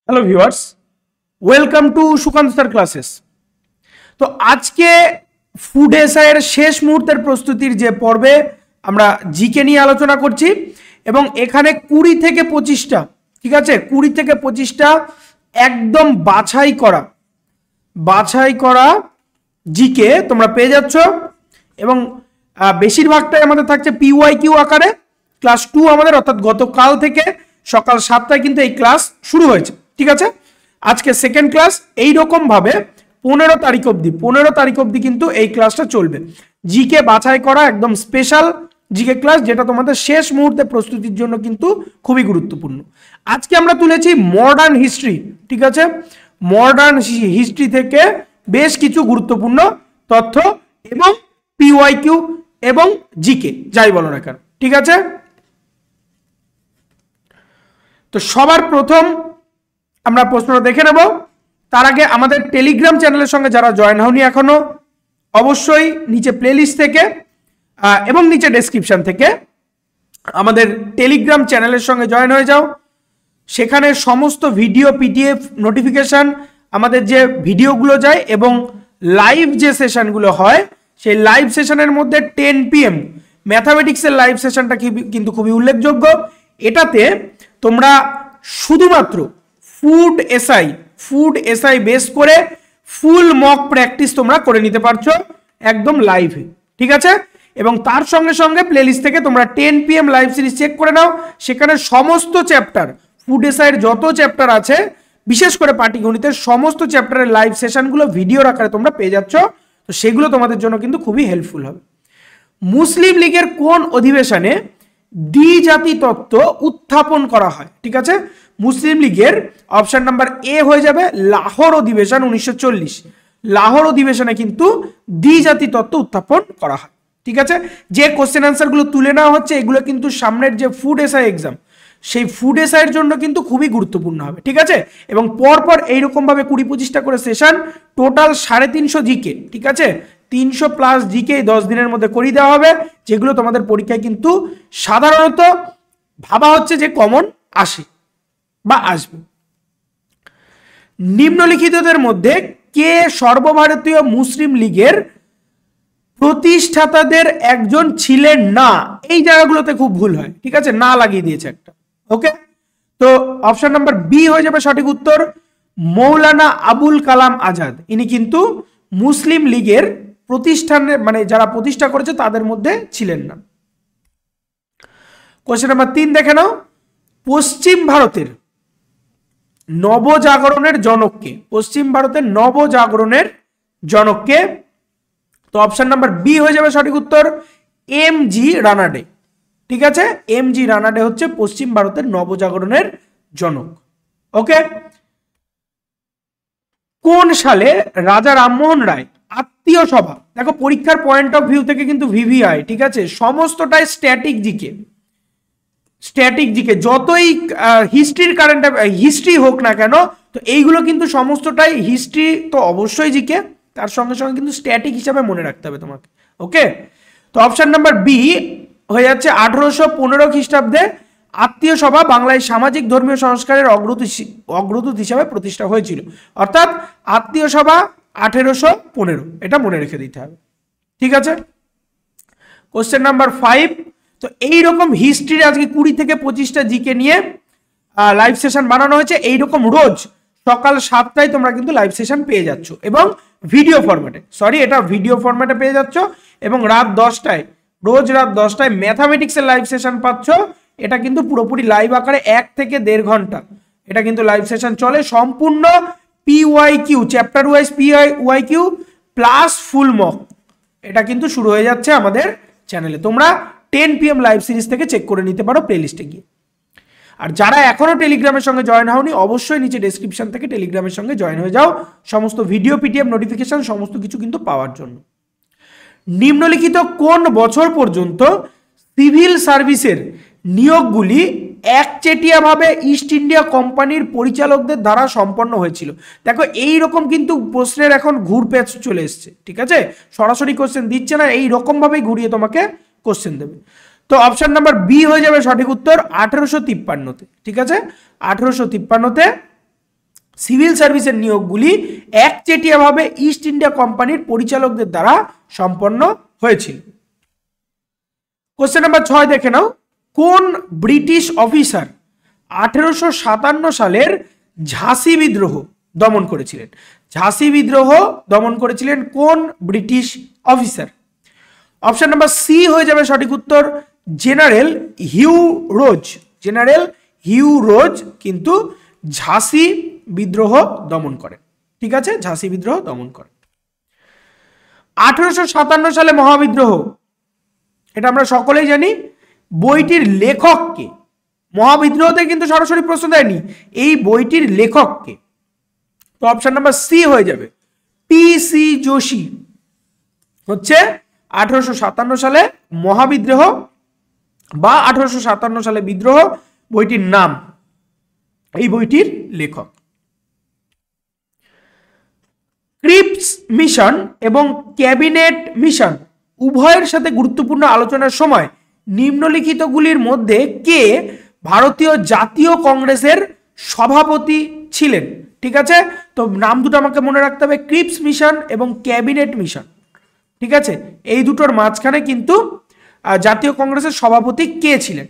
Hello viewers, welcome to Sukanta sir classes. তো আজকে food এসআইয়ের শেষ মুহূর্তের প্রস্তুতির যে পর্বে আমরা জিকে নিয়ে আলোচনা করছি এবং এখানে 20 থেকে 25টা, ঠিক আছে, 20 থেকে 25টা একদম বাছাই করা জিকে তোমরা পেয়ে যাচ্ছ এবং বেশিরভাগটাই আমাদের থাকছে পিওয়াইকিউ আকারে। ক্লাস 2 আমাদের, অর্থাৎ গতকাল থেকে সকাল 7টায় কিন্তু এই ক্লাস শুরু হয়েছে, ঠিক আছে। আজকে সেকেন্ড ক্লাস, এইরকম ভাবে 15 তারিখ অবধি কিন্তু এই ক্লাসটা চলবে। জিকে বাছাই করা একদম স্পেশাল জিকে ক্লাস, যেটা তোমাদের শেষ মুহূর্তে প্রস্তুতির জন্য কিন্তু খুবই গুরুত্বপূর্ণ। আজকে আমরা তুলেছি মডার্ন হিস্ট্রি, ঠিক আছে। মডার্ন হিস্ট্রি থেকে বেশ কিছু গুরুত্বপূর্ণ তথ্য এবং পিওয়াইকিউ এবং জিকে যাই বলো না কেন, ঠিক আছে। তো সবার প্রথম আমরা প্রশ্নটা দেখে নেব। তার আগে আমাদের টেলিগ্রাম চ্যানেলের সঙ্গে যারা জয়েন হওনি এখনো, অবশ্যই নিচে প্লেলিস্ট থেকে এবং নিচে ডেসক্রিপশন থেকে আমাদের টেলিগ্রাম চ্যানেলের সঙ্গে জয়েন হয়ে যাও। সেখানে সমস্ত ভিডিও, পিডিএফ, নোটিফিকেশন, আমাদের যে ভিডিওগুলো যায় এবং লাইভ যে সেশনগুলো হয়, সেই লাইভ সেশনের মধ্যে 10 PM ম্যাথামেটিক্সের লাইভ সেশনটা কিন্তু খুবই উল্লেখযোগ্য। এটাতে তোমরা শুধুমাত্র ফুড এসআই বেস করে ফুল মক প্র্যাকটিস তোমরা করে নিতে পারছো একদম লাইভে, ঠিক আছে। এবং তার সঙ্গে সঙ্গে প্লেলিস্ট থেকে তোমরা 10 PM লাইভ সিরিজ চেক করে নাও। সেখানে সমস্ত চ্যাপ্টার, ফুড এসআইয়ের যত চ্যাপ্টার আছে, বিশেষ করে পাটিগণিতের সমস্ত চ্যাপ্টারের লাইভ সেশনগুলো ভিডিওর আকারে তোমরা পেয়ে যাচ্ছ। তো সেগুলো তোমাদের জন্য কিন্তু খুবই হেল্পফুল হবে। মুসলিম লীগের কোন অধিবেশনে দ্বিজাতি তত্ত্ব উত্থাপন করা হয়, ঠিক আছে। মুসলিম লীগের অপশন নাম্বার এ হয়ে যাবে লাহোর অধিবেশন 1940। লাহোর অধিবেশনে কিন্তু দ্বিজাতি তত্ত্ব উত্থাপন করা হয়, ঠিক আছে। যে কোশ্চেন আনসারগুলো তুলে নেওয়া হচ্ছে, এগুলো কিন্তু সামনের যে ফুড এসআই এক্সাম, সেই ফুড এসআইয়ের জন্য কিন্তু খুবই গুরুত্বপূর্ণ হবে, ঠিক আছে। এবং পরপর এইরকম ভাবে 20-25টা করে সেশন, টোটাল 350 জিকে, ঠিক আছে। 300+ জিকে 10 দিনের মধ্যে করিয়ে দেওয়া হবে, যেগুলো তোমাদের পরীক্ষায় কিন্তু সাধারণত ভাবা হচ্ছে যে কমন আসে বা আসবে। নিম্নলিখিতদের মধ্যে কে সর্বভারতীয় মুসলিম লীগের প্রতিষ্ঠাতাদের একজন ছিলেন না? এই জায়গাগুলোতে খুব ভুল হয়, ঠিক আছে, না লাগিয়ে দিয়েছে একটা, ওকে। তো অপশন নাম্বার বি হয়ে যাবে সঠিক উত্তর, মৌলানা আবুল কালাম আজাদ। ইনি কিন্তু মুসলিম লীগের প্রতিষ্ঠানের, মানে যারা প্রতিষ্ঠা করেছে তাদের মধ্যে ছিলেন না। কোশ্চেন নাম্বার 3 দেখে নাও। পশ্চিম ভারতের নবজাগরণের জনককে? পশ্চিম ভারতের নবজাগরণের জনককে? তো অপশন নাম্বার বি হয়ে যাবে সঠিক উত্তর, MG রানাডে, ঠিক আছে। MG রানাডে হচ্ছে পশ্চিম ভারতের নবজাগরণের জনক, ওকে। কোন সালে রাজা রামমোহন রায় আত্মীয় সভা? দেখো, পরীক্ষার পয়েন্ট অফ ভিউ থেকে কিন্তু ভিভিআই, ঠিক আছে, সমস্তটাই স্ট্যাটিক জিকে, যতই হিস্ট্রি হোক না কেন, তো এইগুলো কিন্তু সমস্তটাই হিস্ট্রি, তো অবশ্যই জিকে, তার সঙ্গে সঙ্গে কিন্তু স্ট্যাটিক হিসাবে মনে রাখতে হবে তোমাকে, ওকে। তো অপশন নাম্বার বি হয়ে যাচ্ছে 1815 খ্রিস্টাব্দে আত্মীয় সভা বাংলায় সামাজিক ধর্মীয় সংস্কারের অগ্রদূত হিসাবে প্রতিষ্ঠা হয়েছিল, অর্থাৎ আত্মীয় সভা 1815, এটা মনে রেখে দিতে হবে, ঠিক আছে। Question number 5। তো এইরকম হিস্ট্রির আজকে 20 থেকে 25টা জিকে নিয়ে লাইভ সেশন বানানো হয়েছে। এইরকম রোজ সকাল 7টায় তোমরা কিন্তু লাইভ সেশন পেয়ে যাচ্ছ এবং ভিডিও ফরম্যাটে, এটা ভিডিও ফরম্যাটে পেয়ে যাচ্ছ। এবং রোজ রাত 10টায় ম্যাথামেটিক্সের লাইভ সেশন পাচ্ছ। এটা কিন্তু পুরোপুরি লাইভ আকারে 1 থেকে 1.5 ঘন্টা এটা কিন্তু লাইভ সেশন চলে, সম্পূর্ণ PYQ, chapter wise PYQ plus full mock. এটা কিন্তু শুরু হয়ে যাচ্ছে আমাদের চ্যানেলে। তোমরা 10 PM লাইভ সিরিজ থেকে চেক করে নিতে পারো প্লেলিস্টে গিয়ে। আর যারা এখনো টেলিগ্রামের সঙ্গে জয়েন হওনি, অবশ্যই নিচে ডেসক্রিপশন থেকে টেলিগ্রামের সঙ্গে জয়েন হয়ে যাও সমস্ত ভিডিও, পিডিএফ, নোটিফিকেশন সমস্ত কিছু কিন্তু পাওয়ার জন্য। নিম্নলিখিত কোন বছর পর্যন্ত সিভিল সার্ভিসের নিয়োগগুলি একচেটিয়াভাবে ইস্ট ইন্ডিয়া কোম্পানির পরিচালকদের দ্বারা সম্পন্ন হয়েছিল? দেখো, এই রকম কিন্তু প্রশ্নের এখন ঘুরপেচ চলে এসছে, ঠিক আছে। সরাসরি কোশ্চেন দিচ্ছে না, এই রকম ভাবেই ঘুরিয়ে তোমাকে কোশ্চেন দেবে। তো অপশন নাম্বার বি হয়ে যাবে সঠিক উত্তর 1853-তে, ঠিক আছে। 1853-তে সিভিল সার্ভিসের নিয়োগগুলি একচেটিয়াভাবে ইস্ট ইন্ডিয়া কোম্পানির পরিচালকদের দ্বারা সম্পন্ন হয়েছিল। কোশ্চেন নাম্বার 6 দেখে নাও, কোন ব্রিটিশ অফিসার 1857 সালের ঝাঁসি বিদ্রোহ দমন করেছিলেন? ঝাঁসি বিদ্রোহ দমন করেছিলেন কোন British officer? Option number C হয়ে যাবে সঠিক উত্তর, general Hugh Rose. General Hugh Rose কিন্তু ঝাঁসি বিদ্রোহ দমন করেন। ঠিক আছে, ঝাঁসি বিদ্রোহ দমন করেন। 1857 সালে মহাবিদ্রোহ, এটা আমরা সকলেই জানি। বইটির লেখককে, মহাবিদ্রোহতে কিন্তু সরাসরি প্রশ্ন দেয়নি, এই বইটির লেখককে। তো অপশন নাম্বার সি হয়ে যাবে, পি.সি. যোশী হচ্ছে 1857 সালে মহাবিদ্রোহ বা 1857 সালে বিদ্রোহ বইটির নাম, এই বইটির লেখক। ক্রিপস মিশন এবং ক্যাবিনেট মিশন উভয়ের সাথে গুরুত্বপূর্ণ আলোচনার সময় নিম্নলিখিতগুলির মধ্যে কে ভারতীয় জাতীয় কংগ্রেসের সভাপতি ছিলেন? ঠিক আছে, তো নাম দুটো আমাকে মনে রাখতে হবে, ক্রিপস মিশন এবং ক্যাবিনেট মিশন। ঠিক আছে, এই দুটোর মাঝখানে কিন্তু জাতীয় কংগ্রেসের সভাপতি কে ছিলেন?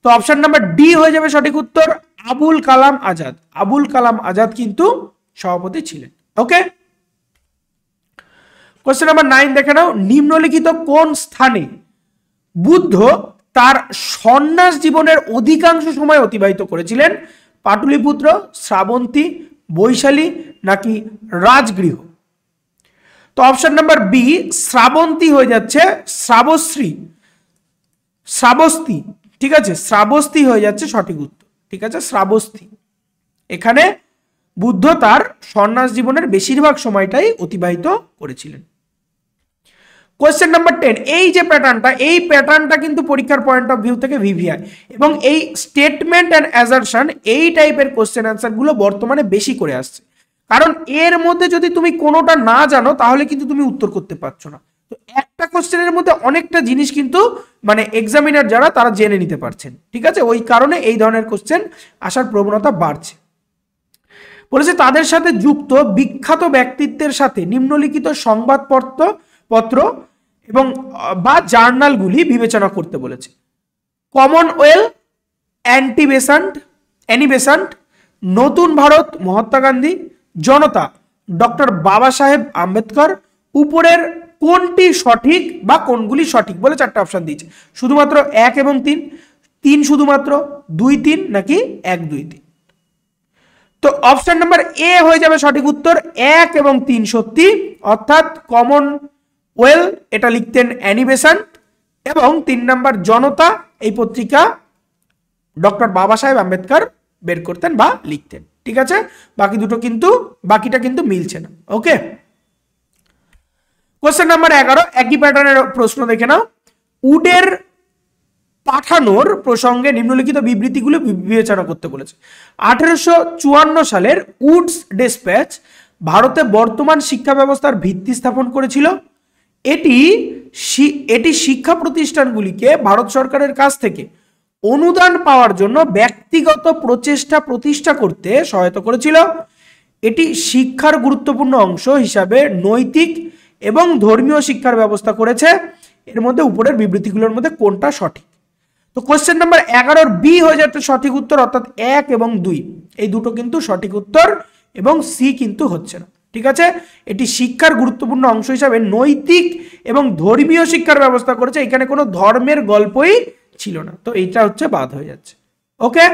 তো অপশন নাম্বার ডি হয়ে যাবে সঠিক উত্তর, আবুল কালাম আজাদ। আবুল কালাম আজাদ কিন্তু সভাপতি ছিলেন। ওকে, কোশ্চেন নাম্বার 9 দেখে নাও, নিম্নলিখিত কোন স্থানে বুদ্ধ তার সন্ন্যাস জীবনের অধিকাংশ সময় অতিবাহিত করেছিলেন? পাটলিপুত্র, শ্রাবন্তী, বৈশালী নাকি রাজগৃহ? তো অপশন নাম্বার বি শ্রাবন্তী হয়ে যাচ্ছে শ্রাবশ্রী, শ্রাবস্তি। ঠিক আছে, শ্রাবস্তি হয়ে যাচ্ছে সঠিক উত্তর। ঠিক আছে, শ্রাবস্তি। এখানে বুদ্ধ তার সন্ন্যাস জীবনের বেশিরভাগ সময়টাই অতিবাহিত করেছিলেন। কোয়েশ্চেন নাম্বার 10, এই যে প্যাটার্নটা, এই প্যাটার্নটা কিন্তু পরীক্ষার পয়েন্ট অফ ভিউ থেকে ভিভিআই এবং এই স্টেটমেন্ট অ্যান্ড অ্যাজারশন, এই টাইপের কোয়েশ্চেন অ্যান্সার গুলো বর্তমানে বেশি করে আসছে। কারণ এর মধ্যে যদি তুমি কোনোটা না জানো তাহলে কিন্তু তুমি উত্তর করতে পারছো না। তো একটা কোশ্চেনের মধ্যে অনেকটা জিনিস কিন্তু মানে এক্সামিনার যারা তারা জেনে নিতে পারছেন। ঠিক আছে, ওই কারণে এই ধরনের কোশ্চেন আসার প্রবণতা বাড়ছে। বলেছে তাদের সাথে যুক্ত বিখ্যাত ব্যক্তিত্বের সাথে নিম্নলিখিত সংবাদপত্র এবং বা জার্নালগুলি বিবেচনা করতে বলেছে। কমনওয়েলথ, অ্যানিবেসান্ট, নতুন ভারত মহাত্মা গান্ধী, জনতা ডক্টর বাবা সাহেব আম্বেদকর। উপরের কোনটি সঠিক বা কোনগুলি সঠিক বলে 4টা অপশন দিয়েছে, শুধুমাত্র 1 এবং 3, 3 শুধুমাত্র, 2 3 নাকি 1 2 3। তো অপশন নাম্বার এ হয়ে যাবে সঠিক উত্তর, 1 এবং 3 সত্যি, অর্থাৎ কমনওয়েলথ এটা লিখতেন অ্যানিবেসান্ট এবং 3 নাম্বার জনতা এই পত্রিকা ডক্টর বাবা সাহেব আম্বেদকর বের করতেন বা লিখতেন। ঠিক আছে, বাকিটা কিন্তু মিলছে না। ওকে, কোশ্চেন নাম্বার 11, একই প্যাটার্নের প্রশ্ন দেখে নাও। উডের পাঠানোর প্রসঙ্গে নিম্নলিখিত বিবৃতিগুলো বিবেচনা করতে বলেছে। 1854 সালের উডস ডেসপ্যাচ ভারতে বর্তমান শিক্ষা ব্যবস্থার ভিত্তি স্থাপন করেছিল। এটি শিক্ষা প্রতিষ্ঠানগুলিকে ভারত সরকারের কাছ থেকে অনুদান পাওয়ার জন্য ব্যক্তিগত প্রচেষ্টা প্রতিষ্ঠা করতে সহায়তা করেছিল। এটি শিক্ষার গুরুত্বপূর্ণ অংশ হিসাবে নৈতিক এবং ধর্মীয় শিক্ষার ব্যবস্থা করেছে। এর মধ্যে উপরের বিবৃতিগুলোর মধ্যে কোনটা সঠিক? তো কোশ্চেন নাম্বার 11 বি হয়ে যাচ্ছে সঠিক উত্তর, অর্থাৎ 1 এবং 2 এই দুটো কিন্তু সঠিক উত্তর এবং সি কিন্তু হচ্ছে না। ঠিক আছে, এটি শিক্ষার গুরুত্বপূর্ণ অংশ হিসাবে নৈতিক এবং ধর্মীয় শিক্ষার ব্যবস্থা করেছে, এখানে কোনো ধর্মের গল্পই ছিল না, তো এইটা হচ্ছে বাদ হয়ে যাচ্ছে। ওকে,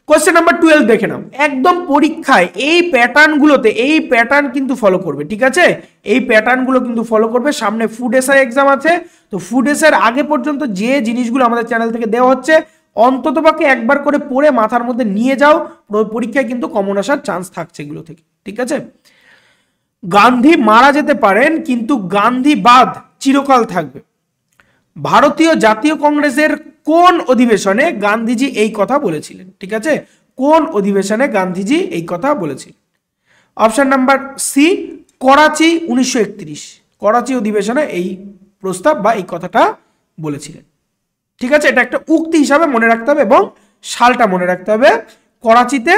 কোশ্চেন নাম্বার 12 দেখে নাও। একদম পরীক্ষায় এই প্যাটার্ন কিন্তু ফলো করবে। ঠিক আছে, এই প্যাটার্নগুলো কিন্তু ফলো করবে। সামনে ফুড এসআই এক্সাম আছে, তো ফুড এসআইয়ের আগে পর্যন্ত যে জিনিসগুলো আমাদের চ্যানেল থেকে দেওয়া হচ্ছে অন্ততপক্ষে একবার করে পড়ে মাথার মধ্যে নিয়ে যাও, পরীক্ষায় কিন্তু কমন আসার চান্স থাকছে এগুলো থেকে। ঠিক আছে, গান্ধী মারা যেতে পারেন কিন্তু গান্ধীবাদ চিরকাল থাকবে। ভারতীয় জাতীয় কংগ্রেসের কোন অধিবেশনে গান্ধীজি এই কথা বলেছিলেন? ঠিক আছে, কোন অধিবেশনে গান্ধীজি এই কথা বলেছিলেন? Option number C Karachi 1931, Karachi অধিবেশনে এই প্রস্তাব বা এই কথাটা বলেছিলেন। ঠিক আছে, এটা একটা উক্তি হিসাবে মনে রাখতে হবে এবং সালটা মনে রাখতে হবে। করাচিতে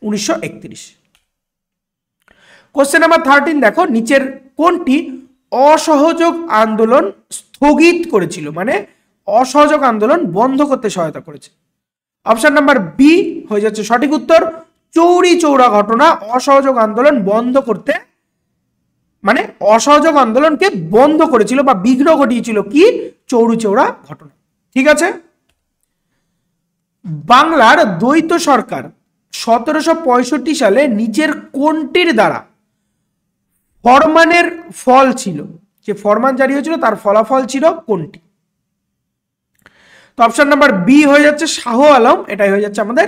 1931। কোশ্চেন নাম্বার 13 দেখো, নিচের কোনটি অসহযোগ আন্দোলন স্থগিত করেছিল, মানে অসহযোগ আন্দোলন বন্ধ করতে সহায়তা করেছে? অপশন নাম্বার বি হয়ে যাচ্ছে সঠিক উত্তর, চৌরি চৌরা ঘটনা অসহযোগ আন্দোলন বন্ধ করতে, মানে অসহযোগ আন্দোলনকে বন্ধ করেছিল বা বিঘ্ন ঘটিয়েছিল কি? চৌরি চৌরা ঘটনা। ঠিক আছে। বাংলার দ্বৈত সরকার 1765 সালে নিচের কোনটির দ্বারা ফরমানের ফল ছিল, যে ফরমান জারি হয়েছিল তার ফলাফল ছিল কোনটি? তো অপশন নাম্বার বি হয়ে যাচ্ছে শাহ আলম, এটাই হয়ে যাচ্ছে আমাদের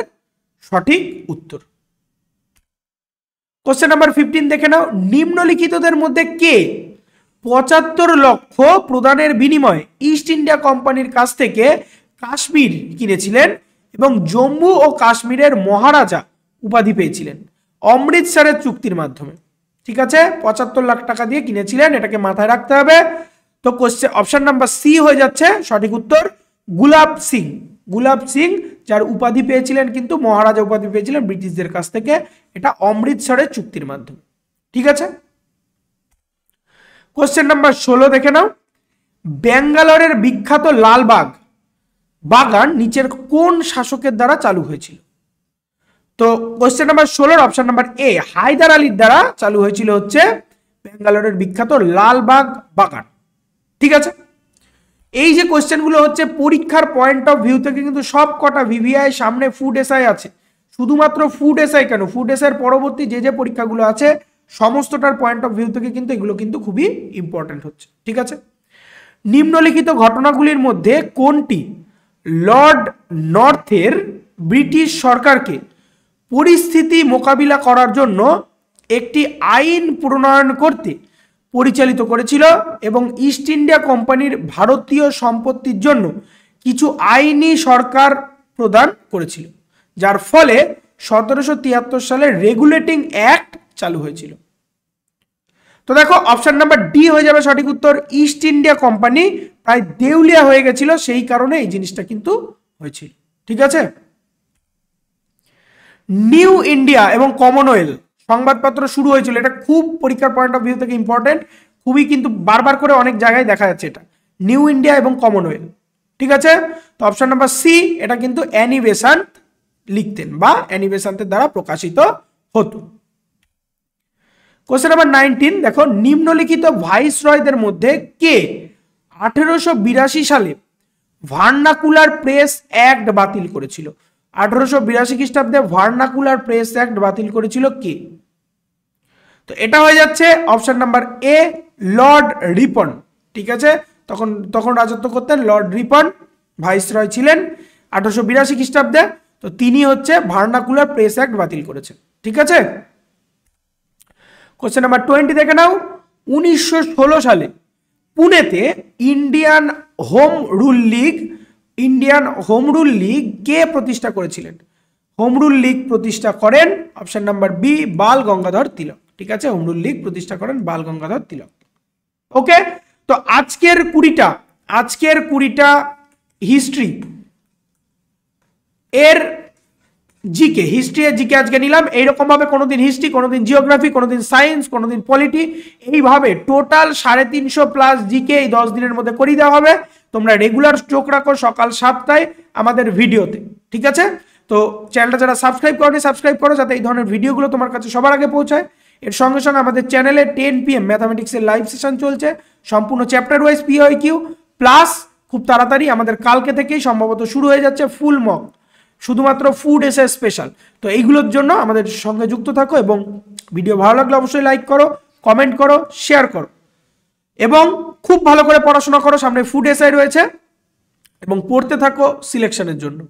সঠিক উত্তর। কোশ্চেন নাম্বার 15 দেখে নাও, নিম্নলিখিতদের মধ্যে কে 75 লক্ষ প্রদানের বিনিময়ে ইস্ট ইন্ডিয়া কোম্পানির কাছ থেকে কাশ্মীর কিনেছিলেন এবং জম্মু ও কাশ্মীরের মহারাজা উপাধি পেয়েছিলেন অমৃতসরের চুক্তির মাধ্যমে? ঠিক আছে, 75 লাখ টাকা দিয়ে কিনেছিলেন, এটাকে মাথায় রাখতে হবে। তো কোশ্চেন অপশন নাম্বার সি হয়ে যাচ্ছে সঠিক উত্তর, গুলাব সিং। গুলাব সিং যার উপাধি পেয়েছিলেন, কিন্তু মহারাজা উপাধি পেয়েছিলেন ব্রিটিশদের কাছ থেকে, এটা অমৃতসরের চুক্তির মাধ্যমে। ঠিক আছে। কোশ্চেন নাম্বার 16 দেখে নাও, ব্যাঙ্গালোরের বিখ্যাত লালবাগ বাগান নিচের কোন শাসকের দ্বারা চালু হয়েছিল? তো question number 16 option number A Hyder আলীর দ্বারা চালু হয়েছিল হচ্ছে ব্যাঙ্গালোরের বিখ্যাত লালবাগ বাগান। ঠিক আছে। এই যে কোশ্চেনগুলো হচ্ছে পরীক্ষার পয়েন্ট অফ ভিউ থেকে কিন্তু সব কটা ভিভিআই, সামনে ফুড এসআই আছে, শুধুমাত্র ফুড এসআই কেন, ফুড এসআই পরবর্তী যে পরীক্ষাগুলো আছে সমস্তটার পয়েন্ট অফ ভিউ থেকে কিন্তু এগুলো কিন্তু খুবই ইম্পর্টেন্ট হচ্ছে। ঠিক আছে। নিম্নলিখিত ঘটনাগুলির মধ্যে কোনটি লর্ড নর্থের ব্রিটিশ সরকারকে পরিস্থিতি মোকাবিলা করার জন্য একটি আইন প্রণয়ন করতে পরিচালিত করেছিল এবং ইস্ট ইন্ডিয়া কোম্পানির ভারতীয় সম্পত্তির জন্য কিছু আইনি সরকার প্রদান করেছিল, যার ফলে 1773 সালে রেগুলেটিং অ্যাক্ট চালু হয়েছিল? তো দেখো অপশন নাম্বার ডি হয়ে যাবে সঠিক উত্তর, ইস্ট ইন্ডিয়া কোম্পানি প্রায় দেউলিয়া হয়ে গেছিল, সেই কারণে এই জিনিসটা কিন্তু হয়েছিল। ঠিক আছে। নিউ ইন্ডিয়া এবং কমনওয়েলথ সংবাদপত্র শুরু হয়েছিল, এটা খুব পরীক্ষার পয়েন্ট অফ ভিউ থেকে ইম্পর্টেন্ট, খুবই কিন্তু বারবার করে অনেক জায়গায় দেখা যাচ্ছে এটা, নিউ ইন্ডিয়া এবং কমনওয়েলথ। ঠিক আছে। তো অপশন নাম্বার সি, এটা কিন্তু অ্যানি বেসান্ট লিখতেন বা অ্যানি বেসান্তের দ্বারা প্রকাশিত হতো। কোশ্চেন নাম্বার 19 দেখো, নিম্নলিখিত ভাইসরয়দের মধ্যে কে 1882 সালে ভার্নাকুলার প্রেস অ্যাক্ট বাতিল করেছিল? 1882 খ্রিস্টাব্দে ভার্নাকুলার প্রেস অ্যাক্ট বাতিল করেছিল কে? তো এটা হয়ে যাচ্ছে অপশন নাম্বার এ লর্ড রিপন। ঠিক আছে। তখন রাজত্ব করতেন লর্ড রিপন, ভাইসরয় ছিলেন 1882 খ্রিস্টাব্দে। তো তিনি হচ্ছে ভার্নাকুলার প্রেস অ্যাক্ট বাতিল করেছেন। ঠিক আছে। কোশ্চেন নাম্বার 20 দেখে নাও, 1916 সালে পুনেতে ইন্ডিয়ান হোম রুল লীগ কে প্রতিষ্ঠা করেছিলেন? হোম রুল লীগ প্রতিষ্ঠা করেন অপশন নাম্বার বি বাল গঙ্গাধর তিলক। ঠিক আছে, হোম রুল লীগ প্রতিষ্ঠা করেন বাল গঙ্গাধর তিলক। ওকে। তো আজকের 20টা হিস্ট্রি এর জিকে, হিস্ট্রি এর জিকে আজকে নিলাম। এইরকম ভাবে কোনোদিন হিস্ট্রি, কোনোদিন জিওগ্রাফি, কোনোদিন সায়েন্স, কোনোদিন পলিটি, এইভাবে টোটাল 350+ জিকে এই 10 দিনের মধ্যে করিয়ে দেওয়া হবে। তোমরা রেগুলার চোখ রাখো সকাল 7টায় আমাদের ভিডিওতে। ঠিক আছে। তো চ্যানেলটা যারা সাবস্ক্রাইব করোনি সাবস্ক্রাইব করো, যাতে এই ধরনের ভিডিওগুলো তোমার কাছে সবার আগে পৌঁছায়। এর সঙ্গে সঙ্গে আমাদের চ্যানেলে 10 PM ম্যাথামেটিক্সের লাইভ সেশন চলছে, সম্পূর্ণ চ্যাপ্টার ওয়াইজ PYQ প্লাস খুব তাড়াতাড়ি আমাদের কালকে থেকেই সম্ভবত শুরু হয়ে যাচ্ছে ফুল মক, শুধুমাত্র ফুড এসে স্পেশাল। তো এইগুলোর জন্য আমাদের সঙ্গে যুক্ত থাকো এবং ভিডিও ভালো লাগলে অবশ্যই লাইক করো, কমেন্ট করো, শেয়ার করো এবং খুব ভালো করে পড়াশোনা করো। সামনে ফুড এসআই রয়েছে এবং পড়তে থাকো সিলেকশনের জন্য।